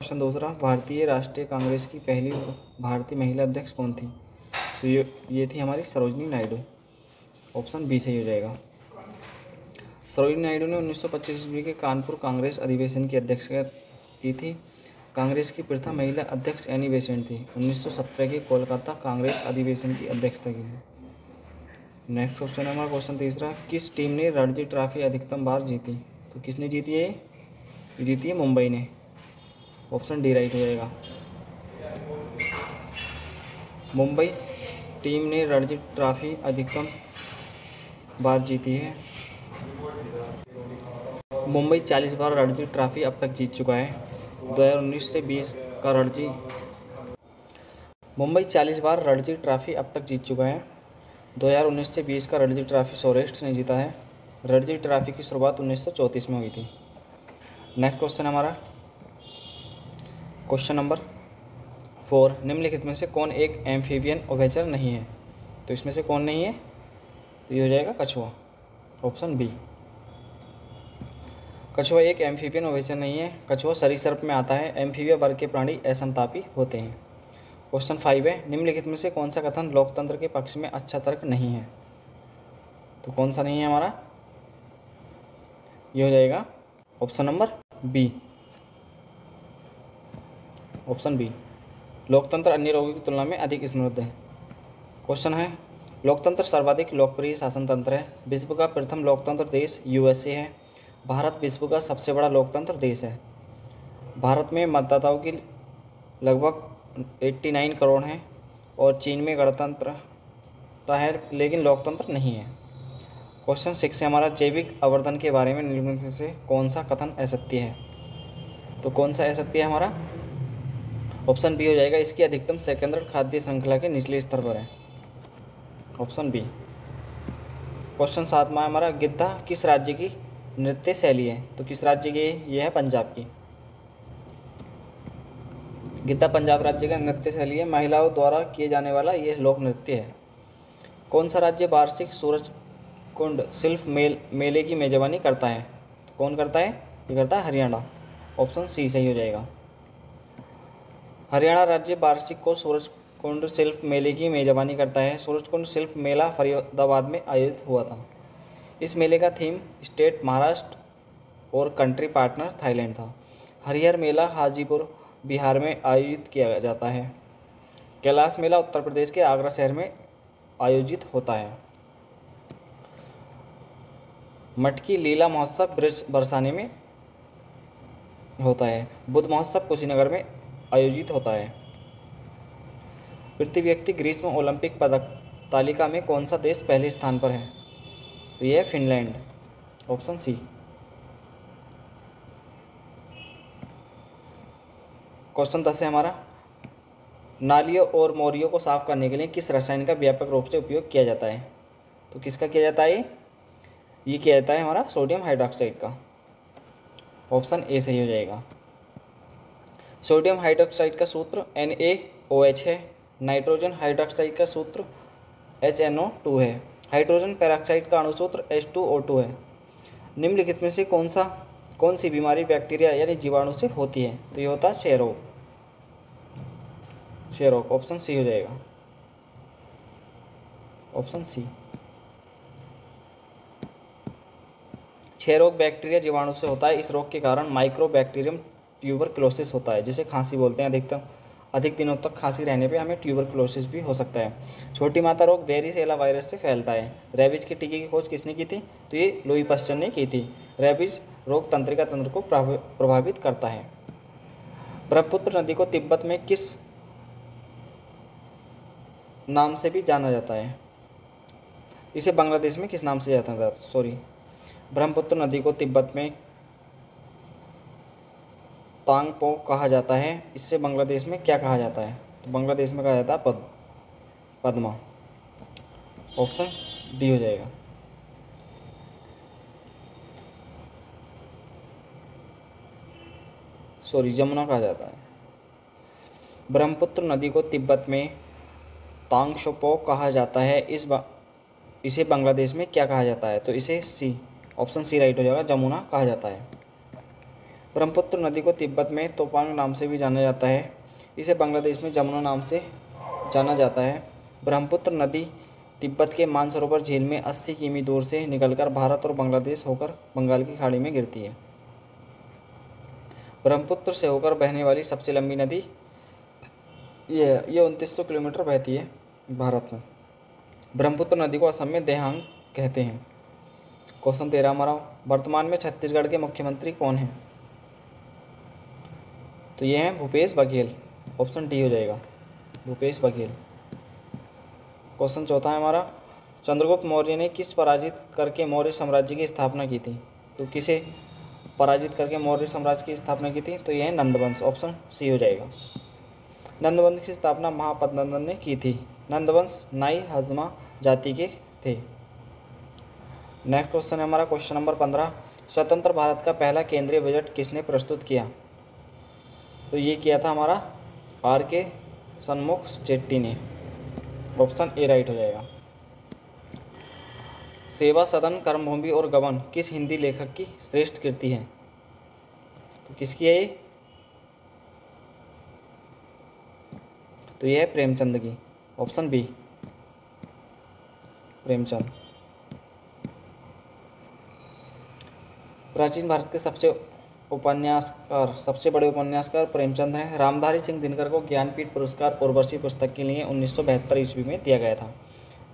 Question दूसरा, भारतीय राष्ट्रीय कांग्रेस की पहली भारतीय महिला अध्यक्ष कौन थी? तो ये थी हमारी सरोजिनी नायडू। ऑप्शन बी सही हो जाएगा। सरोजिनी नायडू ने 1925 ईस्वी के कानपुर कांग्रेस अधिवेशन की अध्यक्षता की थी। कांग्रेस की प्रथम महिला अध्यक्ष एनी बेसेंट थी। 1917 के कोलकाता कांग्रेस अधिवेशन की अध्यक्षता की थी। नेक्स्ट क्वेश्चन है हमारा क्वेश्चन तीसरा, किस टीम ने रणजी ट्रॉफी अधिकतम बार जीती? तो किसने जीती है? ये जीती है मुंबई ने। ऑप्शन डी राइट हो जाएगा। मुंबई टीम ने रणजी ट्रॉफी अधिकतम बार जीती है। मुंबई 40 बार रणजी ट्रॉफी अब तक जीत चुका है। 2019 से 20 का रणजी मुंबई 40 बार रणजी ट्रॉफी अब तक जीत चुका है। 2019 से 20 का रणजी ट्रॉफी सौराष्ट्र ने जीता है। रणजी ट्रॉफी की शुरुआत 1934 में हुई थी। नेक्स्ट क्वेश्चन हमारा क्वेश्चन नंबर 4, निम्नलिखित में से कौन एक एम्फीबियन उभयचर नहीं है? तो इसमें से कौन नहीं है? तो ये हो जाएगा कछुआ। Option B. कछुआ एक एम्फीबियन उभयचर नहीं है। कछुआ सरीसृप में आता है। एम्फीबिया वर्ग के प्राणी असमतापी होते हैं। क्वेश्चन 5 है, निम्नलिखित में से कौन सा कथन लोकतंत्र के पक्ष में अच्छा तर्क नहीं है? तो कौन सा नहीं है हमारा? ये हो जाएगा option number B. Option B, लोकतंत्र अन्य रोगों की तुलना में अधिक समृद्ध है। क्वेश्चन है, लोकतंत्र सर्वाधिक लोकप्रिय शासन तंत्र है। विश्व का प्रथम लोकतंत्र देश यूएसए है। भारत विश्व का सबसे बड़ा लोकतंत्र देश है। भारत में मतदाताओं की लगभग 89 करोड़ हैं और चीन में गणतंत्रता है लेकिन लोकतंत्र नहीं है। क्वेश्चन 6 है हमारा, जैविक आवर्धन के बारे में निम्नलिखित में से कौन सा कथन असत्य है? तो कौन सा असत्य है हमारा? ऑप्शन बी हो जाएगा, इसकी अधिकतम सेकेंडरी खाद्य श्रृंखला के निचले स्तर पर है। Option B. क्वेश्चन 7 में हमारा, गिद्धा किस राज्य की नृत्य शैली है? तो किस राज्य की? ये है पंजाब की। गिद्धा पंजाब राज्य का नृत्य शैली है। महिलाओं द्वारा किए जाने वाला यह लोक नृत्य है। कौन सा राज्य वार्षिक सूरज कुंड शिल्प मेले की मेजबानी करता है? तो कौन करता है? ये करता है हरियाणा। ऑप्शन सी सही हो जाएगा। हरियाणा राज्य वार्षिक को सूरज कुंड शिल्प मेले की मेजबानी करता है। सूरज कुंड शिल्प मेला फरीदाबाद में आयोजित हुआ था। इस मेले का थीम स्टेट महाराष्ट्र और कंट्री पार्टनर थाईलैंड था। हरिहर मेला हाजीपुर बिहार में आयोजित किया जाता है। कैलाश मेला उत्तर प्रदेश के आगरा शहर में आयोजित होता है। मटकी लीला महोत्सव ब्रज बरसाने में होता है। बुद्ध महोत्सव कुशीनगर में आयोजित होता है। प्रति व्यक्ति ग्रीष्म ओलंपिक पदक तालिका में कौन सा देश पहले स्थान पर है? तो यह है फिनलैंड। Option C. क्वेश्चन 10 है हमारा, नालियों और मोरियों को साफ करने के लिए किस रसायन का व्यापक रूप से उपयोग किया जाता है? तो किसका किया जाता है? ये किया जाता है हमारा सोडियम हाइड्रोक्साइड का। ऑप्शन ए सही हो जाएगा। सोडियम हाइड्रोक्साइड का सूत्र NaOH है। नाइट्रोजन हाइड्रोक्साइड का सूत्र HNO2 है। हाइड्रोजन पेरोक्साइड का अणुसूत्र H2O2 है। निम्नलिखित में से कौन सी बीमारी बैक्टीरिया यानी जीवाणु से होती है? तो ये होता है क्षयरोग। क्षयरोग। ऑप्शन सी हो जाएगा। Option C. क्षयरोग बैक्टीरिया जीवाणु से होता है। इस रोग के कारण माइक्रोबैक्टीरियम ट्यूबरक्लोसिस होता है, जिसे खांसी बोलते हैं। अधिक दिनों तक खांसी रहने पे हमें ट्यूबरक्लोसिस भी हो सकता है। छोटी माता रोग वेरिसेला वायरस से फैलता है। रेबीज के टीके की खोज किसने की थी? तो ये लुई पास्चर ने की थी। रेबीज रोग तंत्रिका तंत्र को प्रभावित करता है। ब्रह्मपुत्र नदी को तिब्बत में किस नाम से भी जाना जाता है? इसे बांग्लादेश में किस नाम से जाना जाता है? सॉरी, ब्रह्मपुत्र नदी को तिब्बत में तांगपो कहा जाता है। इससे बांग्लादेश में क्या कहा जाता है? तो बांग्लादेश में कहा जाता है पद्मा। ऑप्शन डी हो जाएगा। सॉरी, जमुना कहा जाता है। ब्रह्मपुत्र नदी को तिब्बत में तांगशोपो कहा जाता है। इसे बांग्लादेश में क्या कहा जाता है? तो इसे सी, ऑप्शन सी राइट हो जाएगा, जमुना कहा जाता है। ब्रह्मपुत्र नदी को तिब्बत में तोपांग नाम से भी जाना जाता है। इसे बांग्लादेश में जमुना नाम से जाना जाता है। ब्रह्मपुत्र नदी तिब्बत के मानसरोवर झील में 80 किमी दूर से निकलकर भारत और बांग्लादेश होकर बंगाल की खाड़ी में गिरती है। ब्रह्मपुत्र से होकर बहने वाली सबसे लंबी नदी ये 2900 किलोमीटर बहती है भारत में। ब्रह्मपुत्र नदी को असम में देहांग कहते हैं। क्वेश्चन 13 हमारा, वर्तमान में छत्तीसगढ़ के मुख्यमंत्री कौन हैं? तो ये हैं भूपेश बघेल। ऑप्शन डी हो जाएगा, भूपेश बघेल। क्वेश्चन 14 है हमारा, चंद्रगुप्त मौर्य ने किस पराजित करके मौर्य साम्राज्य की स्थापना की थी? तो किसे पराजित करके मौर्य साम्राज्य की स्थापना की थी? तो यह है नंदवंश। ऑप्शन सी हो जाएगा। नंदवंश की स्थापना महापद्मनंदन ने की थी। नंदवंश नाई हजमा जाति के थे। नेक्स्ट क्वेश्चन है हमारा क्वेश्चन नंबर 15, स्वतंत्र भारत का पहला केंद्रीय बजट किसने प्रस्तुत किया? तो ये किया था हमारा R.K. सन्मुख चेट्टी ने। ऑप्शन ए राइट हो जाएगा। सेवा सदन, कर्मभूमि और गबन किस हिंदी लेखक की श्रेष्ठ कृति है? तो किसकी है ये? तो यह है प्रेमचंद की। Option B, Premchand. प्राचीन भारत के सबसे बड़े उपन्यासकार प्रेमचंद हैं। रामधारी सिंह दिनकर को ज्ञानपीठ पुरस्कार उर्वशी पुस्तक के लिए 1972 ईस्वी में दिया गया था।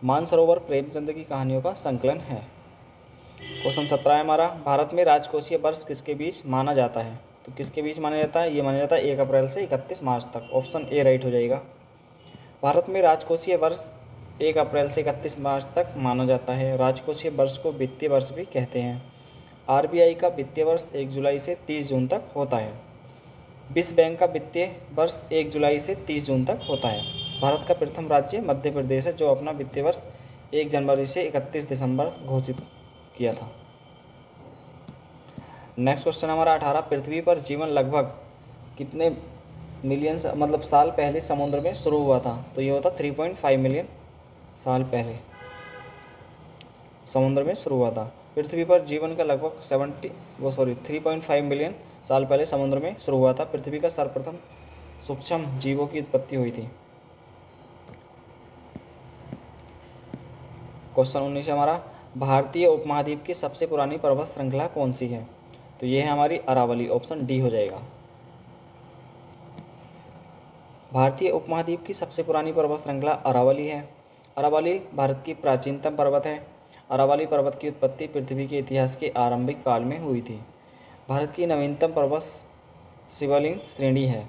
मानसरोवर प्रेमचंद की कहानियों का संकलन है। क्वेश्चन 17 है हमारा, भारत में राजकोषीय वर्ष किसके बीच माना जाता है? तो किसके बीच माना जाता है? ये माना जाता है 1 अप्रैल से 31 मार्च तक। ऑप्शन ए राइट हो जाएगा। भारत में राजकोषीय वर्ष 1 अप्रैल से 31 मार्च तक माना जाता है। राजकोषीय वर्ष को वित्तीय वर्ष भी कहते हैं। RBI का वित्तीय वर्ष 1 जुलाई से 30 जून तक होता है। विश्व बैंक का वित्तीय वर्ष 1 जुलाई से 30 जून तक होता है। भारत का प्रथम राज्य मध्य प्रदेश है, जो अपना वित्तीय वर्ष 1 जनवरी से 31 दिसंबर घोषित किया था। नेक्स्ट क्वेश्चन हमारा 18, पृथ्वी पर जीवन लगभग कितने मिलियन साल पहले समुद्र में शुरू हुआ था? तो ये होता 3.5 मिलियन साल पहले समुद्र में शुरू हुआ था। पृथ्वी पर जीवन का लगभग 3.5 मिलियन साल पहले समुद्र में शुरू हुआ था। पृथ्वी का सर्वप्रथम सूक्ष्म जीवों की उत्पत्ति हुई थी। क्वेश्चन 19 हमारा, भारतीय उपमहाद्वीप की सबसे पुरानी पर्वत श्रृंखला कौन सी है? तो ये है हमारी अरावली। ऑप्शन डी हो जाएगा। भारतीय उपमहाद्वीप की सबसे पुरानी पर्वत श्रृंखला अरावली है। अरावली भारत की प्राचीनतम पर्वत है। अरावली पर्वत की उत्पत्ति पृथ्वी के इतिहास के आरंभिक काल में हुई थी। भारत की नवीनतम पर्वत शिवलिंग श्रेणी है।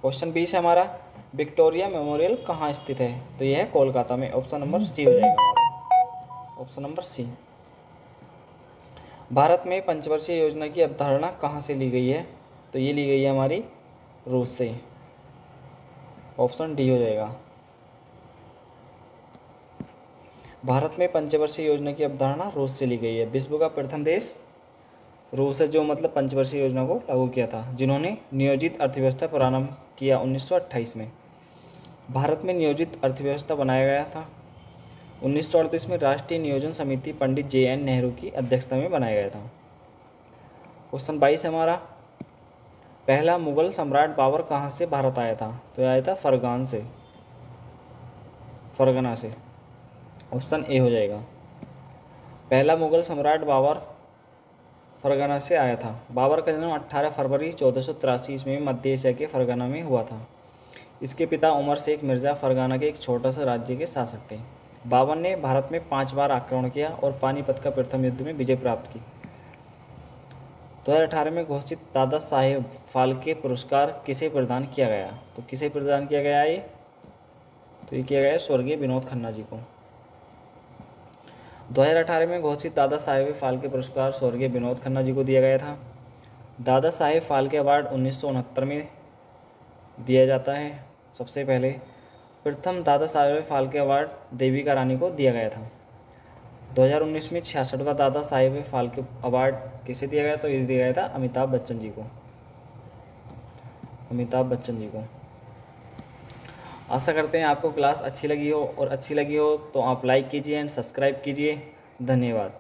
क्वेश्चन 20 है हमारा, विक्टोरिया मेमोरियल कहाँ स्थित है? तो यह है कोलकाता में। ऑप्शन नंबर सी हो जाएगा हमारा। Option number C. भारत में पंचवर्षीय योजना की अवधारणा कहाँ से ली गई है? तो ये ली गई है हमारी रूस से। ऑप्शन डी हो जाएगा। भारत में पंचवर्षीय योजना की अवधारणा रूस से ली गई है। विश्व का प्रथम देश रूस है, जो पंचवर्षीय योजना को लागू किया था, जिन्होंने नियोजित अर्थव्यवस्था प्रारंभ किया 1928 में। भारत में नियोजित अर्थव्यवस्था बनाया गया था 1938 में। राष्ट्रीय नियोजन समिति पंडित JN नेहरू की अध्यक्षता में बनाया गया था। क्वेश्चन 22 हमारा, पहला मुगल सम्राट बाबर कहाँ से भारत आया था? तो यह आया था फरगना से। ऑप्शन ए हो जाएगा। पहला मुगल सम्राट बाबर फरगना से आया था। बाबर का जन्म 18 फरवरी 1483 ईस्वी में मध्य एशिया के फरगना में हुआ था। इसके पिता उमर शेख मिर्ज़ा फरगना के एक छोटा सा राज्य के शासक थे। बाबर ने भारत में 5 बार आक्रमण किया और पानीपत का प्रथम युद्ध में विजय प्राप्त की। 2018 में घोषित दादा साहेब फाल्के पुरस्कार किसे प्रदान किया गया? तो किसे प्रदान किया गया ये? तो ये किया गया स्वर्गीय विनोद खन्ना जी को। 2018 में घोषित दादा साहेब फाल्के पुरस्कार स्वर्गीय विनोद खन्ना जी को दिया गया था। दादा साहेब फाल्के अवार्ड 1969 में दिया जाता है। सबसे पहले प्रथम दादा साहेब फाल्के अवार्ड देविका रानी को दिया गया था। 2019 में 66वां दादा साहेब फाल्के अवार्ड किसे दिया गया? तो ये दिया गया था अमिताभ बच्चन जी को। आशा करते हैं आपको क्लास अच्छी लगी हो, और अच्छी लगी हो तो आप लाइक कीजिए एंड सब्सक्राइब कीजिए। धन्यवाद।